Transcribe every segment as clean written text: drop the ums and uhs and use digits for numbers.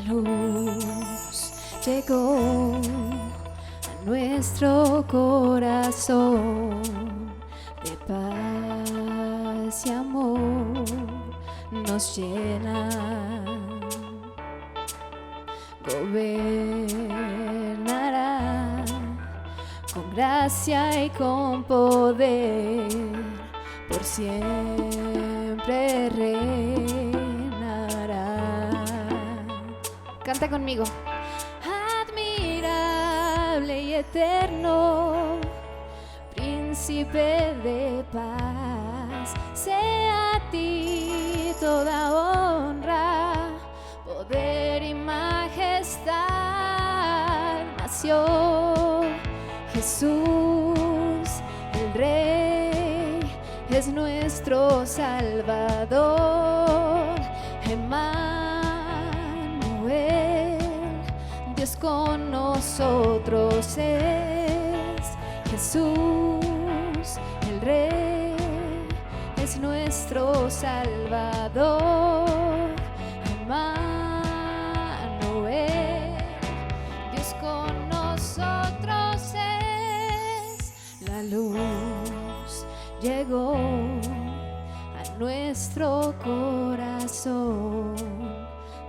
luz llegó a nuestro corazón, de paz y amor nos llena, gobernará con gracia y con poder, por siempre reinará. Canta conmigo. Admirable y eterno, príncipe de paz, sea a ti toda honra, poder y majestad. Nació Jesús, el Rey, es nuestro Salvador. Emmanuel, Dios con nosotros es. Jesús, el Rey, es nuestro Salvador. Emmanuel, Dios con nosotros es. La luz llegó a nuestro corazón,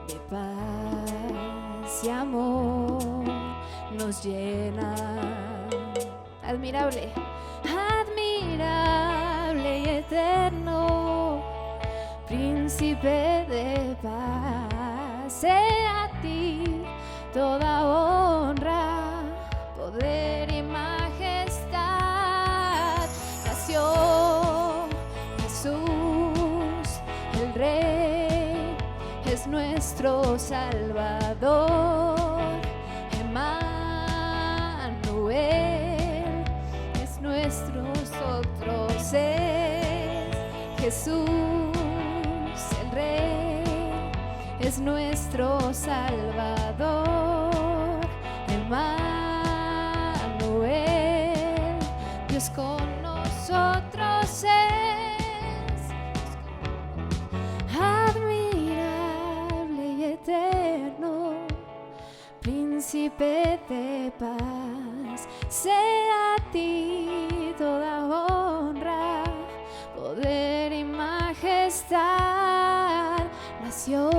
de paz y amor nos llena. Admirable, admirable y eterno, príncipe de paz, sea a ti toda honra, poder y majestad. Nació Jesús, el Rey, es nuestro Salvador. Emmanuel, es nosotros es. Jesús, el Rey, es nuestro Salvador. Emmanuel, Dios con nosotros es. Admirable y eterno, príncipe de paz, sea a ti toda honra, poder y majestad. Nació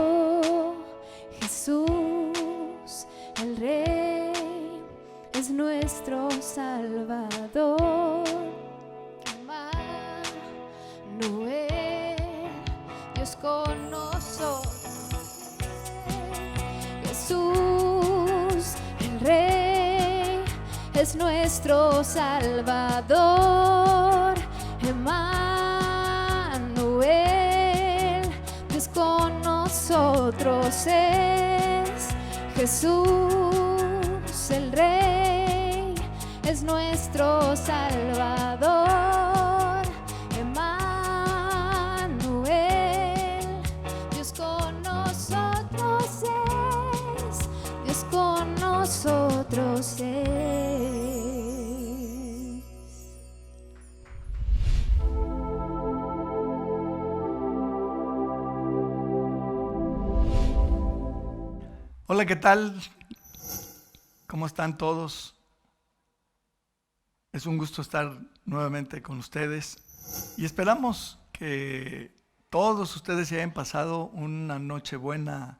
Jesús, el Rey, es nuestro Salvador. Emmanuel, Dios con nosotros. Jesús, el Rey, es nuestro Salvador. Emmanuel, Dios con nosotros es. Jesús, el Rey, es nuestro Salvador. Emmanuel, Dios con nosotros es. Dios con nosotros es. Hola, ¿qué tal? ¿Cómo están todos? Es un gusto estar nuevamente con ustedes y esperamos que todos ustedes se hayan pasado una noche buena,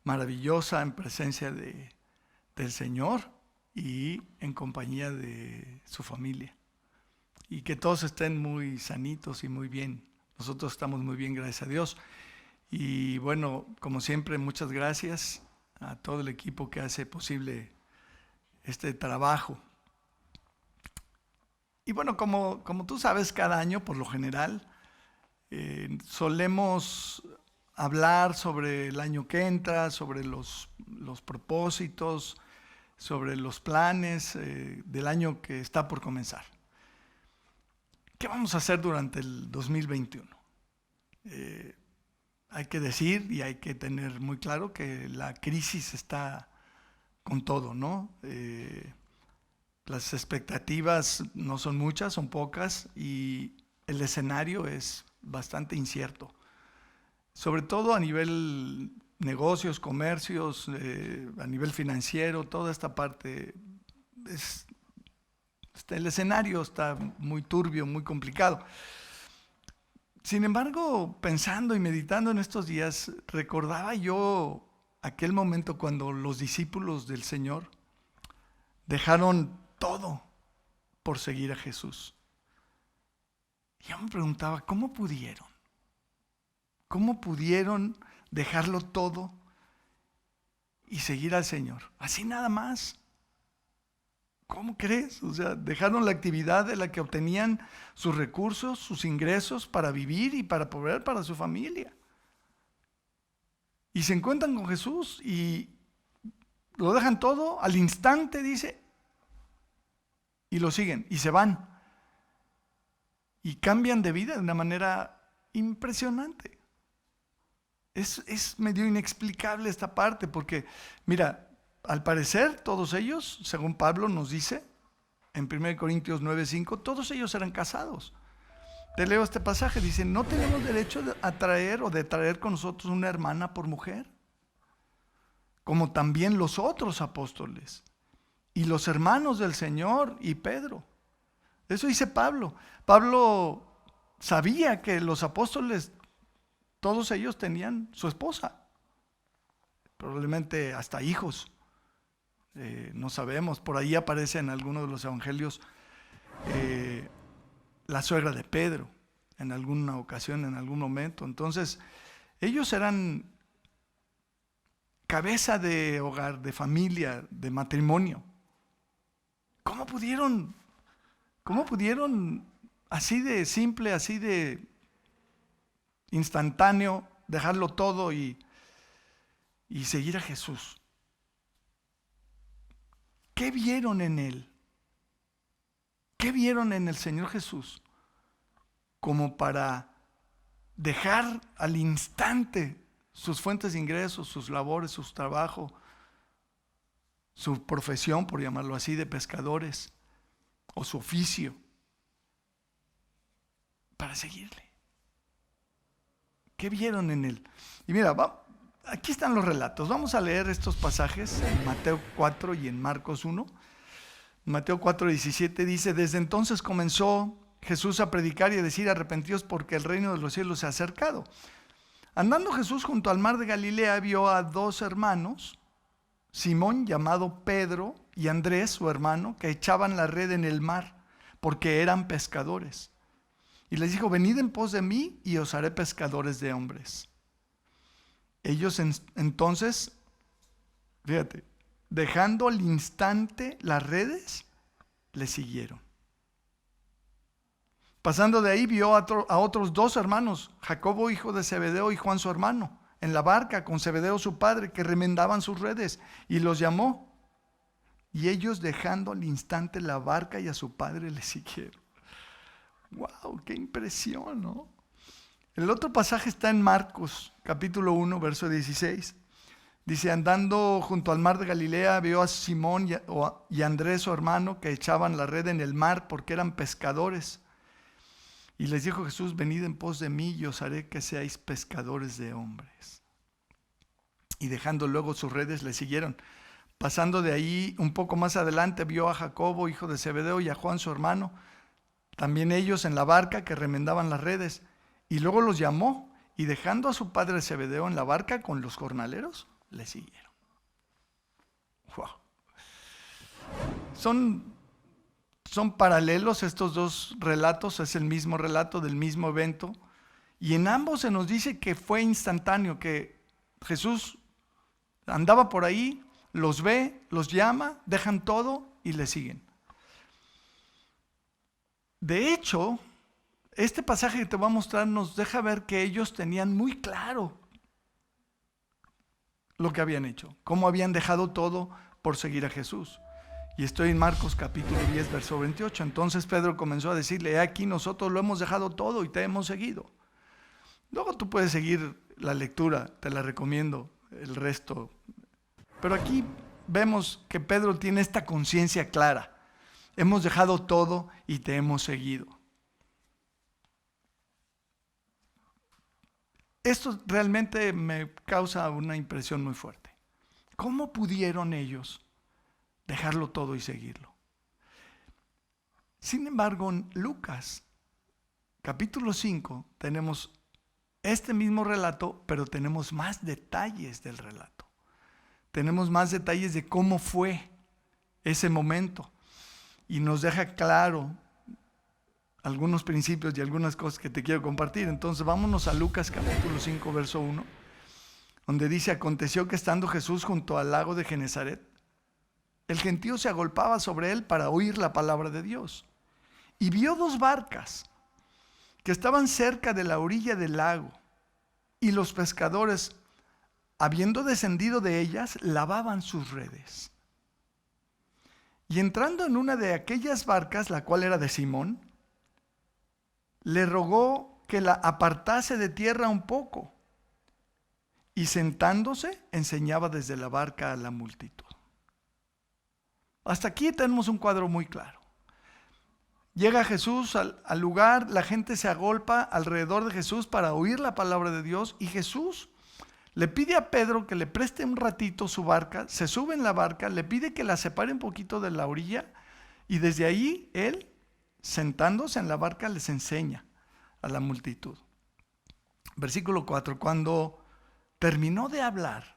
maravillosa, en presencia del Señor y en compañía de su familia. Y que todos estén muy sanitos y muy bien. Nosotros estamos muy bien, gracias a Dios. Y bueno, como siempre, muchas gracias a todo el equipo que hace posible este trabajo. Y bueno, como tú sabes, cada año, por lo general, solemos hablar sobre el año que entra, sobre los propósitos, sobre los planes del año que está por comenzar. ¿Qué vamos a hacer durante el 2021? Hay que decir y hay que tener muy claro que la crisis está con todo, ¿no? Las expectativas no son muchas, son pocas y el escenario es bastante incierto. Sobre todo a nivel negocios, comercios, a nivel financiero, toda esta parte. El escenario está muy turbio, muy complicado. Sin embargo, pensando y meditando en estos días, recordaba yo aquel momento cuando los discípulos del Señor dejaron todo por seguir a Jesús. Y yo me preguntaba, ¿cómo pudieron? ¿Cómo pudieron dejarlo todo y seguir al Señor? Así nada más. ¿Cómo crees? O sea, dejaron la actividad de la que obtenían sus recursos, sus ingresos para vivir y para proveer para su familia. Y se encuentran con Jesús y lo dejan todo al instante, dice, y lo siguen y se van. Y cambian de vida de una manera impresionante. Es medio inexplicable esta parte porque, mira, al parecer, todos ellos, según Pablo nos dice, en 1 Corintios 9:5, todos ellos eran casados. Te leo este pasaje, dice, ¿no tenemos derecho de traer con nosotros una hermana por mujer? Como también los otros apóstoles, y los hermanos del Señor y Pedro. Eso dice Pablo. Pablo sabía que los apóstoles, todos ellos tenían su esposa, probablemente hasta hijos. No sabemos, por ahí aparece en algunos de los evangelios la suegra de Pedro, en alguna ocasión, en algún momento. Entonces, ellos eran cabeza de hogar, de familia, de matrimonio. ¿Cómo pudieron así de simple, así de instantáneo, dejarlo todo y seguir a Jesús? ¿Qué vieron en Él? ¿Qué vieron en el Señor Jesús? Como para dejar al instante sus fuentes de ingresos, sus labores, sus trabajos, su profesión, por llamarlo así, de pescadores, o su oficio, para seguirle. ¿Qué vieron en Él? Y mira, aquí están los relatos. Vamos a leer estos pasajes en Mateo 4 y en Marcos 1. Mateo 4:17 dice, desde entonces comenzó Jesús a predicar y a decir, arrepentíos porque el reino de los cielos se ha acercado. Andando Jesús junto al mar de Galilea, vio a dos hermanos, Simón llamado Pedro y Andrés su hermano, que echaban la red en el mar, porque eran pescadores. Y les dijo, venid en pos de mí y os haré pescadores de hombres. Ellos entonces, fíjate, dejando al instante las redes, le siguieron. Pasando de ahí vio a otros dos hermanos, Jacobo hijo de Zebedeo y Juan su hermano, en la barca con Zebedeo su padre, que remendaban sus redes, y los llamó. Y ellos dejando al instante la barca y a su padre le siguieron. ¡Wow! ¡Qué impresión!, ¿no? El otro pasaje está en Marcos, capítulo 1, verso 16. Dice, andando junto al mar de Galilea, vio a Simón y Andrés, su hermano, que echaban la red en el mar porque eran pescadores. Y les dijo Jesús, venid en pos de mí y os haré que seáis pescadores de hombres. Y dejando luego sus redes, le siguieron. Pasando de ahí un poco más adelante, vio a Jacobo, hijo de Zebedeo, y a Juan, su hermano, también ellos en la barca que remendaban las redes. Y luego los llamó, y dejando a su padre Zebedeo en la barca con los jornaleros, le siguieron. Wow. Son paralelos estos dos relatos, es el mismo relato del mismo evento, y en ambos se nos dice que fue instantáneo, que Jesús andaba por ahí, los ve, los llama, dejan todo y le siguen. De hecho, este pasaje que te voy a mostrar nos deja ver que ellos tenían muy claro lo que habían hecho, cómo habían dejado todo por seguir a Jesús. Y estoy en Marcos capítulo 10, verso 28. Entonces Pedro comenzó a decirle, he aquí nosotros lo hemos dejado todo y te hemos seguido. Luego tú puedes seguir la lectura, te la recomiendo, el resto. Pero aquí vemos que Pedro tiene esta conciencia clara. Hemos dejado todo y te hemos seguido. Esto realmente me causa una impresión muy fuerte. ¿Cómo pudieron ellos dejarlo todo y seguirlo? Sin embargo, en Lucas, capítulo 5, tenemos este mismo relato, pero tenemos más detalles del relato. Tenemos más detalles de cómo fue ese momento. Y nos deja claro algunos principios y algunas cosas que te quiero compartir. Entonces vámonos a Lucas capítulo 5, verso 1, donde dice: aconteció que estando Jesús junto al lago de Genezaret, el gentío se agolpaba sobre él para oír la palabra de Dios. Y vio dos barcas que estaban cerca de la orilla del lago, y los pescadores, habiendo descendido de ellas, lavaban sus redes. Y entrando en una de aquellas barcas, la cual era de Simón, le rogó que la apartase de tierra un poco, y sentándose enseñaba desde la barca a la multitud. Hasta aquí tenemos un cuadro muy claro. Llega Jesús al lugar, la gente se agolpa alrededor de Jesús para oír la palabra de Dios, y Jesús le pide a Pedro que le preste un ratito su barca, se sube en la barca, le pide que la separe un poquito de la orilla, y desde ahí él, sentándose en la barca, les enseña a la multitud. Versículo 4, cuando terminó de hablar,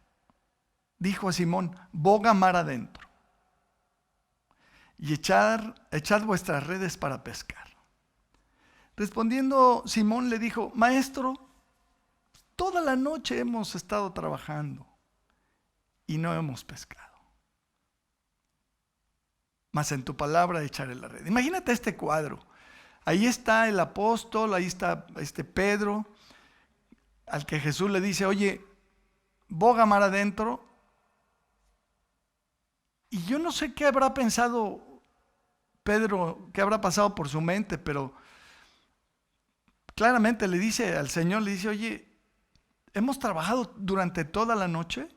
dijo a Simón: boga mar adentro y echad vuestras redes para pescar. Respondiendo Simón le dijo: Maestro, toda la noche hemos estado trabajando y no hemos pescado, mas en tu palabra echaré la red. Imagínate este cuadro. Ahí está el apóstol, ahí está Pedro, al que Jesús le dice: oye, boga mar adentro. Y yo no sé qué habrá pensado Pedro, qué habrá pasado por su mente, pero claramente le dice al Señor, le dice: oye, hemos trabajado durante toda la noche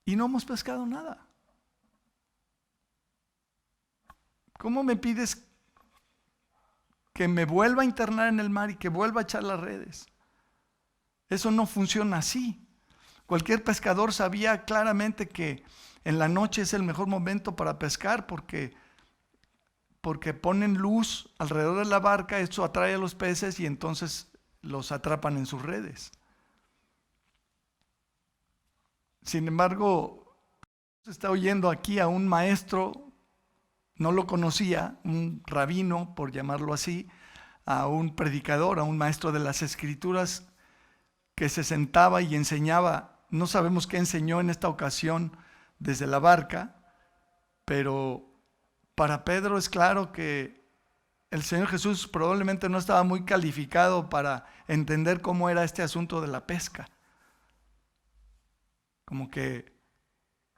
y no hemos pescado nada. ¿Cómo me pides que me vuelva a internar en el mar y que vuelva a echar las redes? Eso no funciona así. Cualquier pescador sabía claramente que en la noche es el mejor momento para pescar porque ponen luz alrededor de la barca, esto atrae a los peces y entonces los atrapan en sus redes. Sin embargo, se está oyendo aquí a un maestro, no lo conocía, un rabino, por llamarlo así, a un predicador, a un maestro de las Escrituras, que se sentaba y enseñaba. No sabemos qué enseñó en esta ocasión desde la barca, pero para Pedro es claro que el Señor Jesús probablemente no estaba muy calificado para entender cómo era este asunto de la pesca. Como que,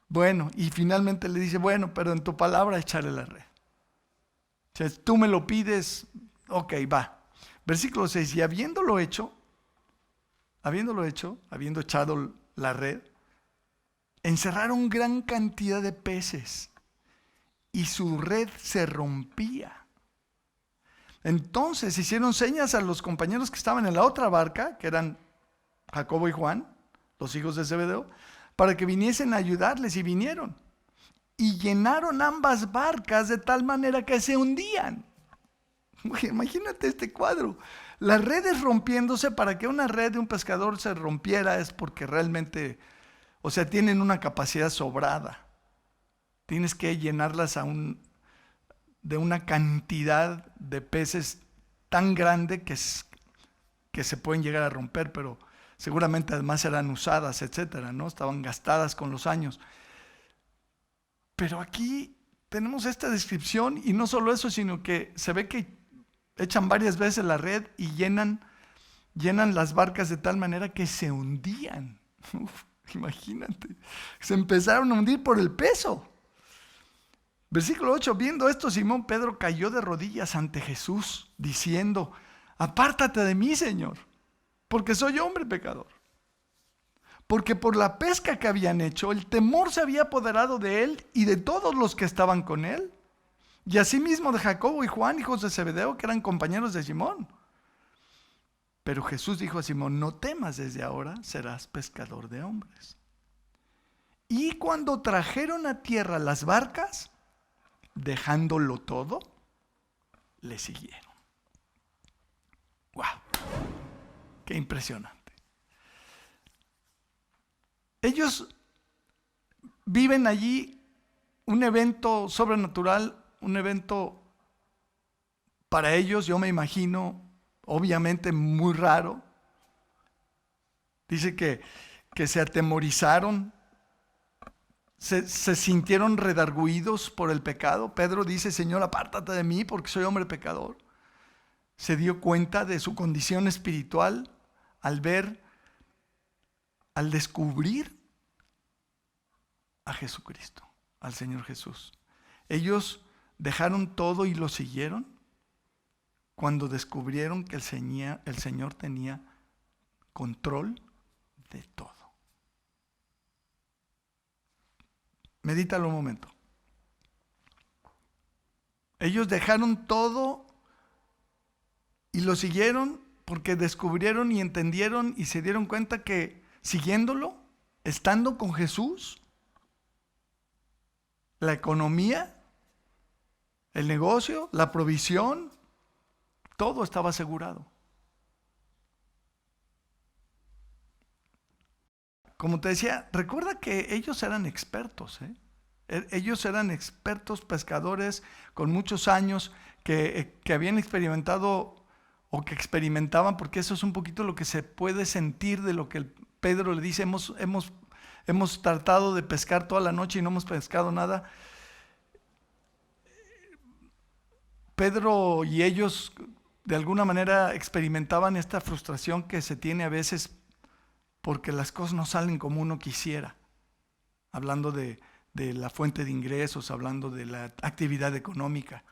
bueno, y finalmente le dice: bueno, pero en tu palabra echaré la red. O sea, tú me lo pides, ok, va. Versículo 6, y habiendo echado la red, encerraron gran cantidad de peces y su red se rompía. Entonces hicieron señas a los compañeros que estaban en la otra barca, que eran Jacobo y Juan, los hijos de Zebedeo, para que viniesen a ayudarles, y vinieron. Y llenaron ambas barcas de tal manera que se hundían. Imagínate este cuadro. Las redes rompiéndose. Para que una red de un pescador se rompiera es porque realmente, o sea, tienen una capacidad sobrada. Tienes que llenarlas de una cantidad de peces tan grande que se pueden llegar a romper, pero seguramente además eran usadas, etcétera, ¿no? Estaban gastadas con los años. Pero aquí tenemos esta descripción, y no solo eso, sino que se ve que echan varias veces la red y llenan las barcas de tal manera que se hundían. Imagínate, se empezaron a hundir por el peso. Versículo 8, viendo esto, Simón Pedro cayó de rodillas ante Jesús, diciendo: apártate de mí, Señor, porque soy hombre pecador. Porque por la pesca que habían hecho, el temor se había apoderado de él y de todos los que estaban con él, y asimismo de Jacobo y Juan, hijos de Zebedeo, que eran compañeros de Simón. Pero Jesús dijo a Simón: no temas, desde ahora serás pescador de hombres. Y cuando trajeron a tierra las barcas, dejándolo todo, le siguieron. ¡Wow! ¡Qué impresionante! Ellos viven allí un evento sobrenatural, un evento para ellos, yo me imagino, obviamente muy raro. Dice que se atemorizaron, se sintieron redargüidos por el pecado. Pedro dice: Señor, apártate de mí porque soy hombre pecador. Se dio cuenta de su condición espiritual al descubrir a Jesucristo, al Señor Jesús. Ellos dejaron todo y lo siguieron cuando descubrieron que el Señor tenía control de todo. Medítalo un momento. Ellos dejaron todo y lo siguieron porque descubrieron y entendieron y se dieron cuenta que siguiéndolo, estando con Jesús, la economía, el negocio, la provisión, todo estaba asegurado. Como te decía, recuerda que ellos eran expertos, Ellos eran expertos pescadores con muchos años que habían experimentado o que experimentaban, porque eso es un poquito lo que se puede sentir de lo que Pedro le dice: hemos tratado de pescar toda la noche y no hemos pescado nada. Pedro y ellos de alguna manera experimentaban esta frustración que se tiene a veces porque las cosas no salen como uno quisiera. Hablando de la fuente de ingresos, hablando de la actividad económica.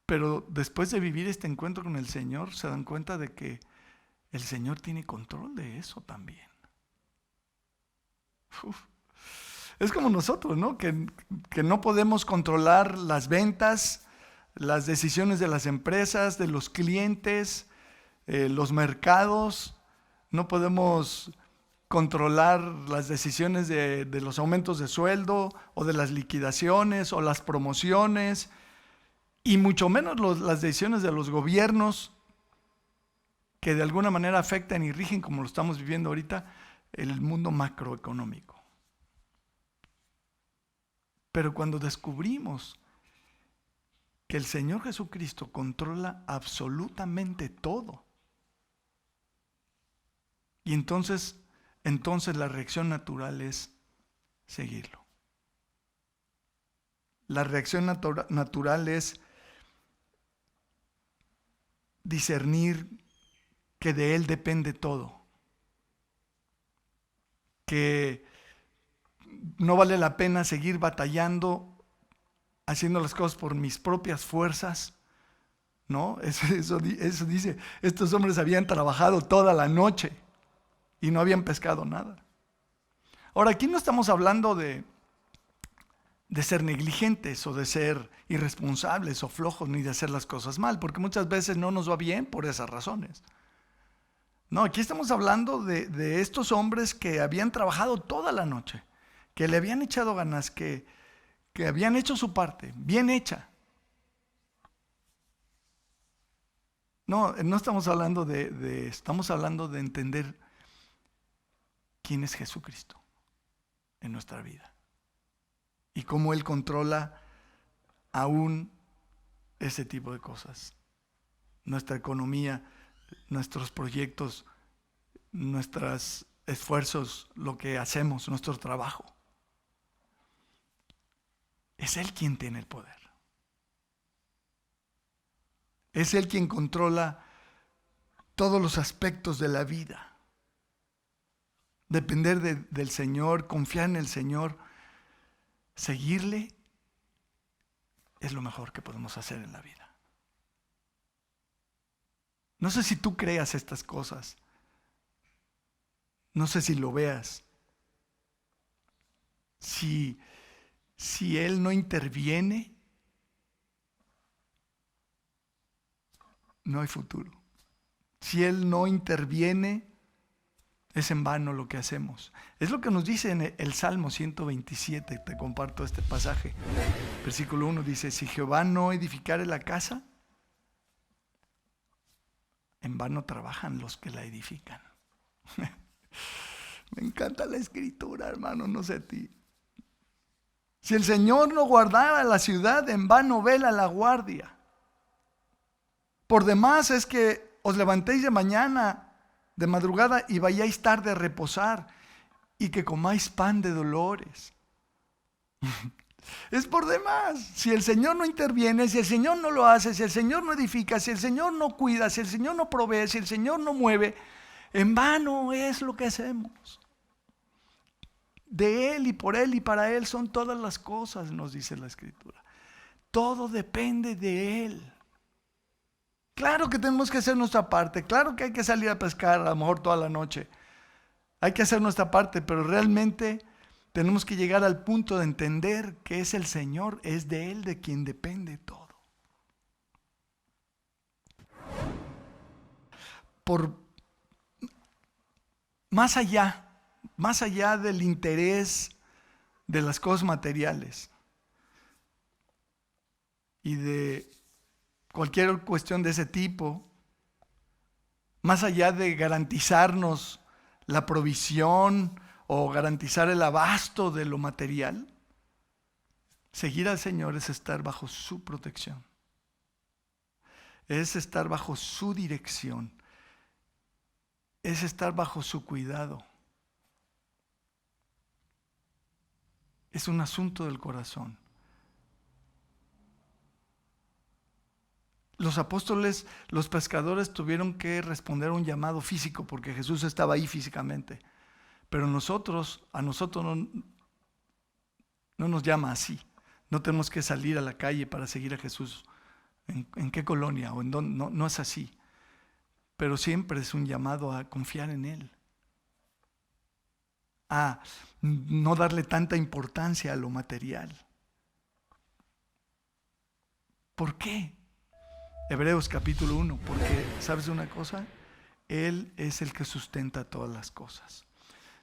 Pero después de vivir este encuentro con el Señor, se dan cuenta de que el Señor tiene control de eso también. Es como nosotros, ¿no? Que no podemos controlar las ventas, las decisiones de las empresas, de los clientes, los mercados. No podemos controlar las decisiones de los aumentos de sueldo o de las liquidaciones o las promociones, y mucho menos las decisiones de los gobiernos que de alguna manera afectan y rigen, como lo estamos viviendo ahorita, el mundo macroeconómico. Pero cuando descubrimos que el Señor Jesucristo controla absolutamente todo, y entonces la reacción natural es seguirlo. La reacción natural es discernir que de Él depende todo, que no vale la pena seguir batallando, haciendo las cosas por mis propias fuerzas, ¿no? Eso dice: estos hombres habían trabajado toda la noche y no habían pescado nada. Ahora, aquí no estamos hablando de ser negligentes o de ser irresponsables o flojos, ni de hacer las cosas mal, porque muchas veces no nos va bien por esas razones. No, aquí estamos hablando de estos hombres que habían trabajado toda la noche, que le habían echado ganas, que habían hecho su parte, bien hecha. No estamos hablando estamos hablando de entender quién es Jesucristo en nuestra vida y cómo Él controla aún ese tipo de cosas. Nuestra economía, nuestros proyectos, nuestros esfuerzos, lo que hacemos, nuestro trabajo. Es Él quien tiene el poder. Es Él quien controla todos los aspectos de la vida. Depender del Señor, confiar en el Señor, seguirle, es lo mejor que podemos hacer en la vida. No sé si tú creas estas cosas. No sé si lo veas. Si Él no interviene, no hay futuro. Si Él no interviene, es en vano lo que hacemos. Es lo que nos dice en el Salmo 127. Te comparto este pasaje. Versículo 1 dice: si Jehová no edificare la casa, en vano trabajan los que la edifican. Me encanta la escritura, hermano, no sé a ti. Si el Señor no guardara la ciudad, en vano vela la guardia. Por demás es que os levantéis de mañana, de madrugada, y vayáis tarde a reposar, y que comáis pan de dolores. Es por demás. Si el Señor no interviene, si el Señor no lo hace, si el Señor no edifica, si el Señor no cuida, si el Señor no provee, si el Señor no mueve, en vano es lo que hacemos. De Él y por Él y para Él son todas las cosas, nos dice la Escritura. Todo depende de Él. Claro que tenemos que hacer nuestra parte, claro que hay que salir a pescar a lo mejor toda la noche. Hay que hacer nuestra parte, pero realmente tenemos que llegar al punto de entender que es el Señor, es de Él de quien depende todo. Más allá del interés de las cosas materiales y de cualquier cuestión de ese tipo, más allá de garantizarnos la provisión o garantizar el abasto de lo material, seguir al Señor es estar bajo su protección, es estar bajo su dirección, es estar bajo su cuidado. Es un asunto del corazón. Los apóstoles, los pescadores tuvieron que responder a un llamado físico porque Jesús estaba ahí físicamente. Pero a nosotros no nos llama así. No tenemos que salir a la calle para seguir a Jesús. ¿En qué colonia o en dónde? No es así. Pero siempre es un llamado a confiar en Él. A no darle tanta importancia a lo material. ¿Por qué? Hebreos capítulo 1, porque ¿sabes una cosa? Él es el que sustenta todas las cosas.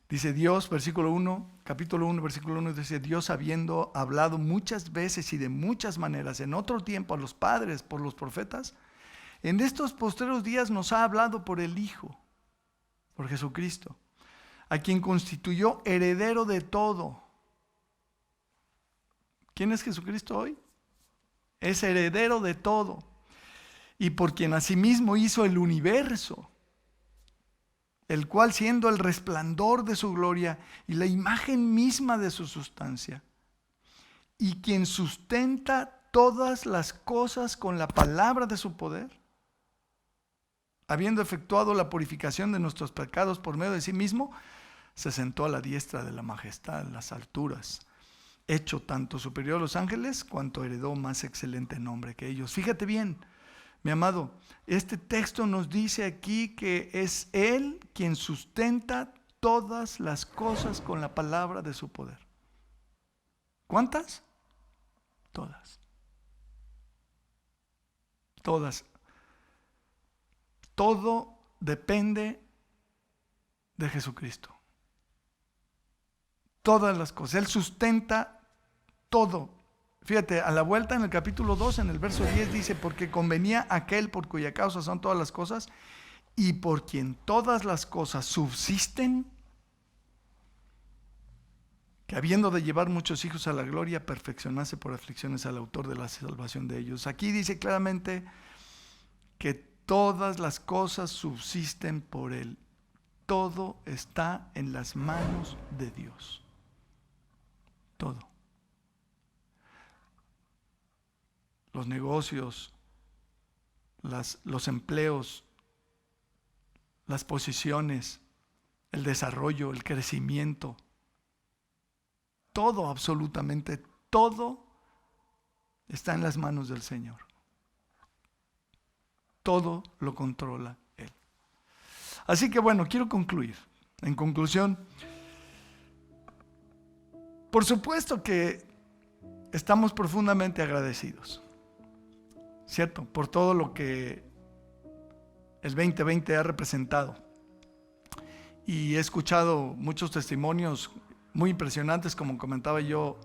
Dice Dios, capítulo 1, versículo 1, dice: Dios, habiendo hablado muchas veces y de muchas maneras en otro tiempo a los padres por los profetas, en estos postreros días nos ha hablado por el Hijo, por Jesucristo, a quien constituyó heredero de todo. ¿Quién es Jesucristo hoy? Es heredero de todo. Y por quien asimismo hizo el universo, el cual, siendo el resplandor de su gloria y la imagen misma de su sustancia, y quien sustenta todas las cosas con la palabra de su poder, habiendo efectuado la purificación de nuestros pecados por medio de sí mismo, se sentó a la diestra de la majestad en las alturas, hecho tanto superior a los ángeles, cuanto heredó más excelente nombre que ellos. Fíjate bien, mi amado, este texto nos dice aquí que es Él quien sustenta todas las cosas con la palabra de su poder. ¿Cuántas? Todas. Todas. Todo depende de Jesucristo. Todas las cosas. Él sustenta todo. Fíjate, a la vuelta en el capítulo 2, en el verso 10 dice: porque convenía aquel por cuya causa son todas las cosas y por quien todas las cosas subsisten, que habiendo de llevar muchos hijos a la gloria, perfeccionase por aflicciones al autor de la salvación de ellos. Aquí dice claramente que todas las cosas subsisten por Él. Todo está en las manos de Dios. Todo. Los negocios, los empleos, las posiciones, el desarrollo, el crecimiento, todo, absolutamente todo está en las manos del Señor. Todo lo controla Él. Así que bueno, quiero concluir. En conclusión, por supuesto que estamos profundamente agradecidos, ¿cierto? Por todo lo que el 2020 ha representado. Y he escuchado muchos testimonios muy impresionantes, como comentaba yo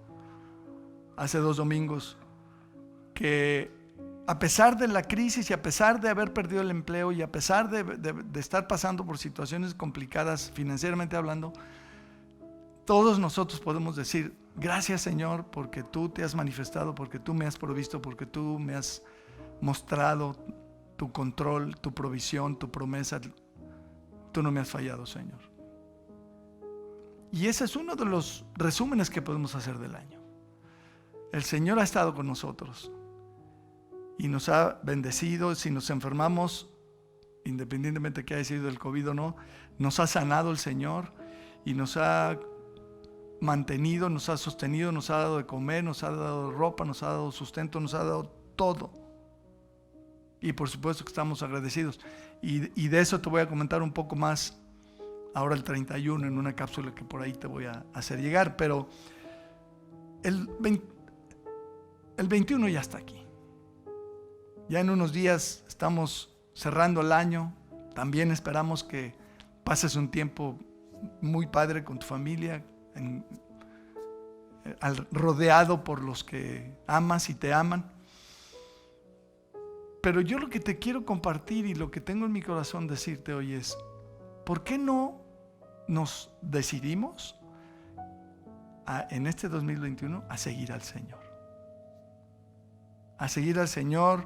hace 2 domingos, que a pesar de la crisis y a pesar de haber perdido el empleo y a pesar de estar pasando por situaciones complicadas financieramente hablando, todos nosotros podemos decir: gracias, Señor, porque tú te has manifestado, porque tú me has provisto, porque tú me has mostrado tu control, tu provisión, tu promesa. Tú no me has fallado, Señor. Y ese es uno de los resúmenes que podemos hacer del año. El Señor ha estado con nosotros y nos ha bendecido. Si nos enfermamos, independientemente que haya sido el COVID o no, nos ha sanado el Señor y nos ha mantenido, nos ha sostenido, nos ha dado de comer, nos ha dado ropa, nos ha dado sustento, nos ha dado todo. Y por supuesto que estamos agradecidos. Y de eso te voy a comentar un poco más ahora el 31 en una cápsula que por ahí te voy a hacer llegar. Pero el 21 ya está aquí. Ya en unos días estamos cerrando el año. También esperamos que pases un tiempo muy padre con tu familia, rodeado por los que amas y te aman. Pero yo lo que te quiero compartir y lo que tengo en mi corazón decirte hoy es: ¿por qué no nos decidimos en este 2021 a seguir al Señor? A seguir al Señor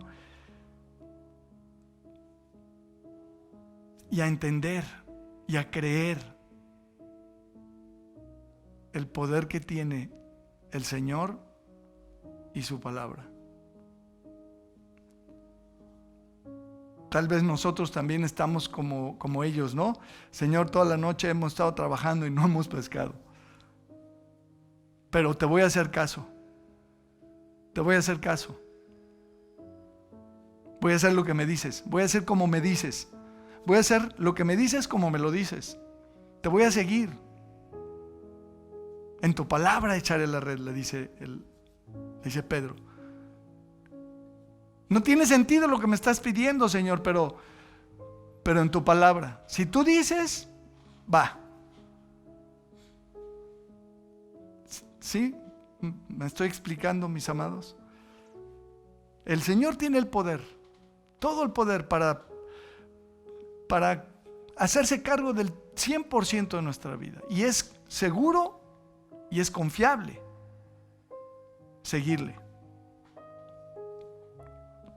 y a entender y a creer el poder que tiene el Señor y su palabra. Tal vez nosotros también estamos como ellos, ¿no? Señor, toda la noche hemos estado trabajando y no hemos pescado. Pero te voy a hacer caso. Te voy a hacer caso. Voy a hacer lo que me dices. Voy a hacer como me dices. Voy a hacer lo que me dices como me lo dices. Te voy a seguir. En tu palabra echaré la red, le dice Pedro. No tiene sentido lo que me estás pidiendo, Señor, pero en tu palabra. Si tú dices, va. ¿Sí? ¿Me estoy explicando, mis amados? El Señor tiene el poder, todo el poder para hacerse cargo del 100% de nuestra vida. Y es seguro y es confiable seguirle.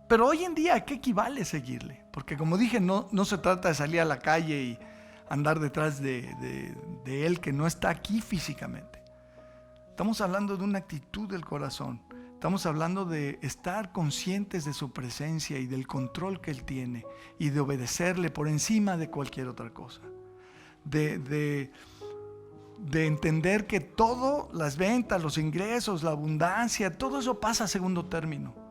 Pero hoy en día, ¿a qué equivale seguirle? Porque como dije, no se trata de salir a la calle y andar detrás de Él que no está aquí físicamente. Estamos hablando de una actitud del corazón. Estamos hablando de estar conscientes de su presencia y del control que Él tiene y de obedecerle por encima de cualquier otra cosa. De entender que todo, las ventas, los ingresos, la abundancia, todo eso pasa a segundo término.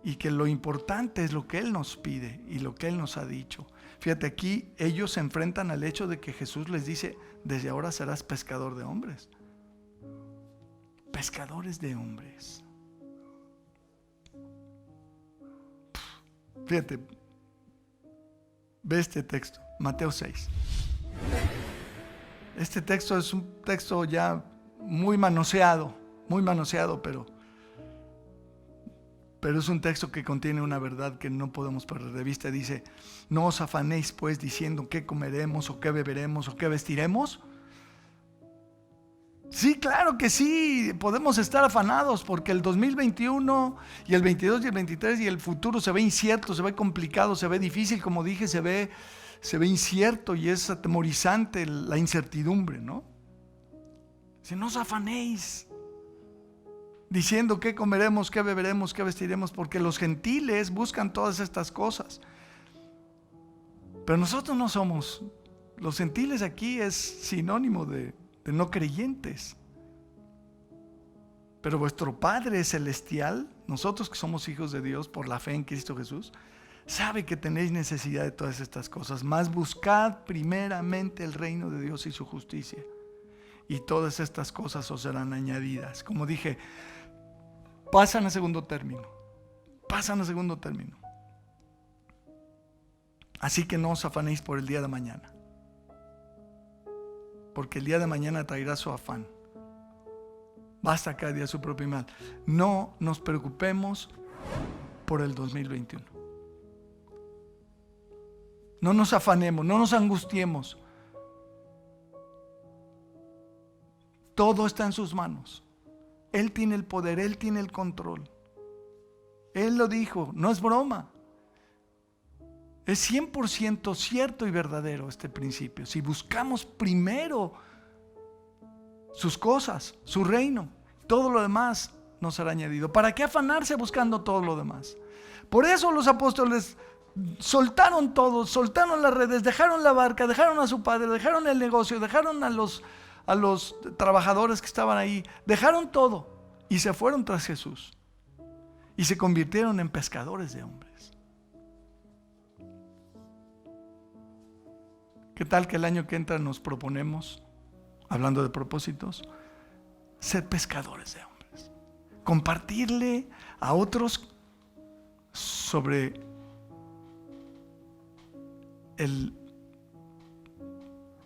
Y que lo importante es lo que Él nos pide y lo que Él nos ha dicho. Fíjate, aquí ellos se enfrentan al hecho de que Jesús les dice: desde ahora serás pescador de hombres. Pescadores de hombres. Fíjate, ve este texto, Mateo 6. Este texto es un texto ya muy manoseado, pero es un texto que contiene una verdad que no podemos perder de vista. Dice: no os afanéis pues diciendo qué comeremos o qué beberemos o qué vestiremos. Sí, claro que sí, podemos estar afanados porque el 2021 y el 22 y el 23 y el futuro se ve incierto, se ve complicado, se ve difícil, como dije, se ve incierto y es atemorizante la incertidumbre, ¿no? Dice: no os afanéis diciendo qué comeremos, qué beberemos, qué vestiremos, porque los gentiles buscan todas estas cosas. Pero nosotros no somos. Los gentiles aquí es sinónimo de no creyentes. Pero vuestro Padre Celestial, nosotros que somos hijos de Dios por la fe en Cristo Jesús, sabe que tenéis necesidad de todas estas cosas. Mas buscad primeramente el reino de Dios y su justicia, y todas estas cosas os serán añadidas. Como dije, pasan a segundo término. Así que no os afanéis por el día de mañana, porque el día de mañana traerá su afán. Basta cada día su propio mal. No nos preocupemos por el 2021. No nos afanemos, no nos angustiemos. Todo está en sus manos. Él tiene el poder, Él tiene el control. Él lo dijo, no es broma. Es 100% cierto y verdadero este principio. Si buscamos primero sus cosas, su reino, todo lo demás nos será añadido. ¿Para qué afanarse buscando todo lo demás? Por eso los apóstoles soltaron todo, soltaron las redes, dejaron la barca, dejaron a su padre, dejaron el negocio, dejaron a los trabajadores que estaban ahí, dejaron todo y se fueron tras Jesús y se convirtieron en pescadores de hombres. ¿Qué tal que el año que entra nos proponemos, hablando de propósitos, ser pescadores de hombres? Compartirle a otros sobre el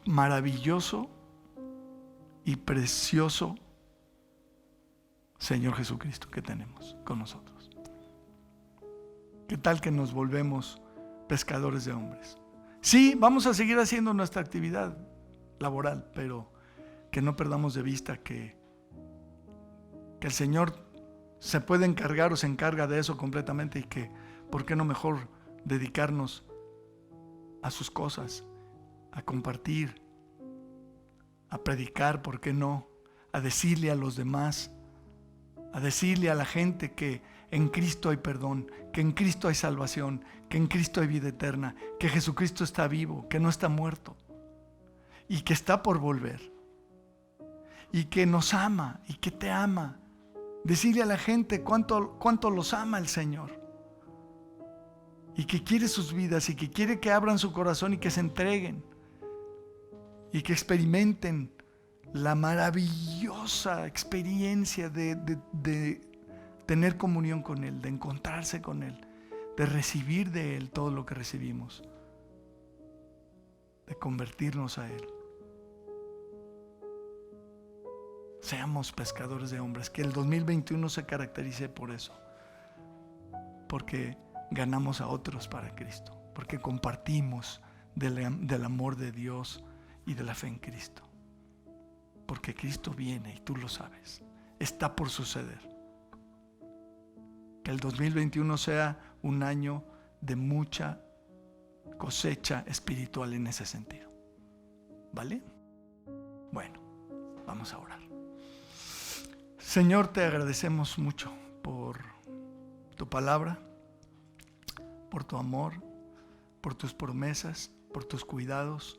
maravilloso y precioso Señor Jesucristo que tenemos con nosotros. ¿Qué tal que nos volvemos pescadores de hombres? Sí, vamos a seguir haciendo nuestra actividad laboral, pero que no perdamos de vista que el Señor se puede encargar o se encarga de eso completamente y que, ¿por qué no mejor dedicarnos a sus cosas, a compartir, a predicar, ¿por qué no? A decirle a los demás, a decirle a la gente que en Cristo hay perdón, que en Cristo hay salvación, que en Cristo hay vida eterna, que Jesucristo está vivo, que no está muerto y que está por volver y que nos ama y que te ama. Decirle a la gente cuánto los ama el Señor y que quiere sus vidas y que quiere que abran su corazón y que se entreguen y que experimenten la maravillosa experiencia de tener comunión con Él, de encontrarse con Él, de recibir de Él todo lo que recibimos, de convertirnos a Él. Seamos pescadores de hombres, que el 2021 se caracterice por eso, porque ganamos a otros para Cristo, porque compartimos del amor de Dios y de la fe en Cristo, porque Cristo viene y tú lo sabes, está por suceder. Que el 2021 sea un año de mucha cosecha espiritual en ese sentido. ¿Vale? Bueno, vamos a orar. Señor, te agradecemos mucho por tu palabra, por tu amor, por tus promesas, por tus cuidados,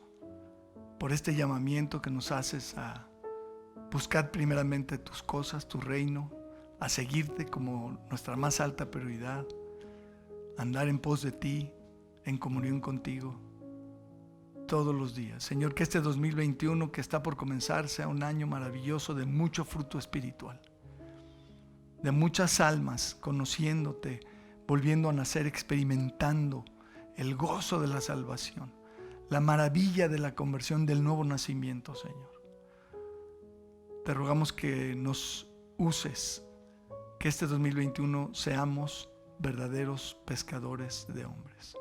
por este llamamiento que nos haces a buscar primeramente tus cosas, tu reino, a seguirte como nuestra más alta prioridad, andar en pos de ti, en comunión contigo todos los días. Señor, que este 2021 que está por comenzar sea un año maravilloso de mucho fruto espiritual, de muchas almas conociéndote, volviendo a nacer, experimentando el gozo de la salvación, la maravilla de la conversión, del nuevo nacimiento, Señor. Te rogamos que nos uses, que este 2021 seamos verdaderos pescadores de hombres,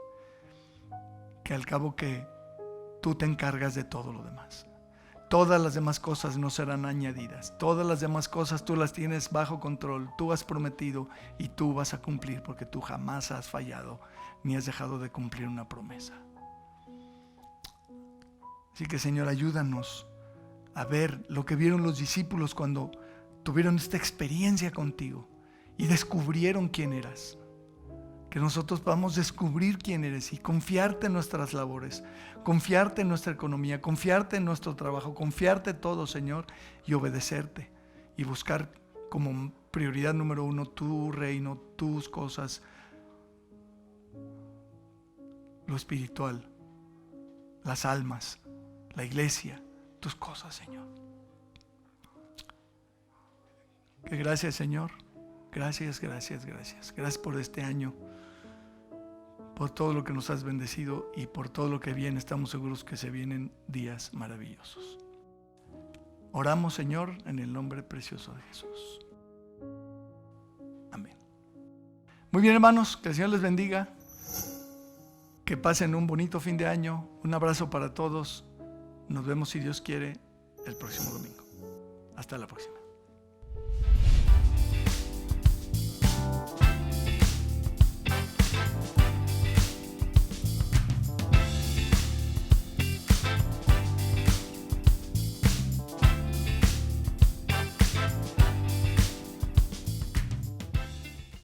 que al cabo que tú te encargas de todo lo demás. Todas las demás cosas no serán añadidas. Todas las demás cosas tú las tienes bajo control. Tú has prometido y tú vas a cumplir, porque tú jamás has fallado ni has dejado de cumplir una promesa. Así que, Señor, ayúdanos a ver lo que vieron los discípulos cuando tuvieron esta experiencia contigo y descubrieron quién eras. Que nosotros podamos descubrir quién eres y confiarte en nuestras labores, confiarte en nuestra economía, confiarte en nuestro trabajo, confiarte todo, Señor, y obedecerte y buscar como prioridad número uno tu reino, tus cosas, lo espiritual, las almas, la iglesia, tus cosas, Señor. Que gracias, Señor. Gracias por este año, por todo lo que nos has bendecido y por todo lo que viene. Estamos seguros que se vienen días maravillosos. Oramos, Señor, en el nombre precioso de Jesús. Amén. Muy bien, hermanos, que el Señor les bendiga. Que pasen un bonito fin de año. Un abrazo para todos. Nos vemos, si Dios quiere, el próximo domingo. Hasta la próxima.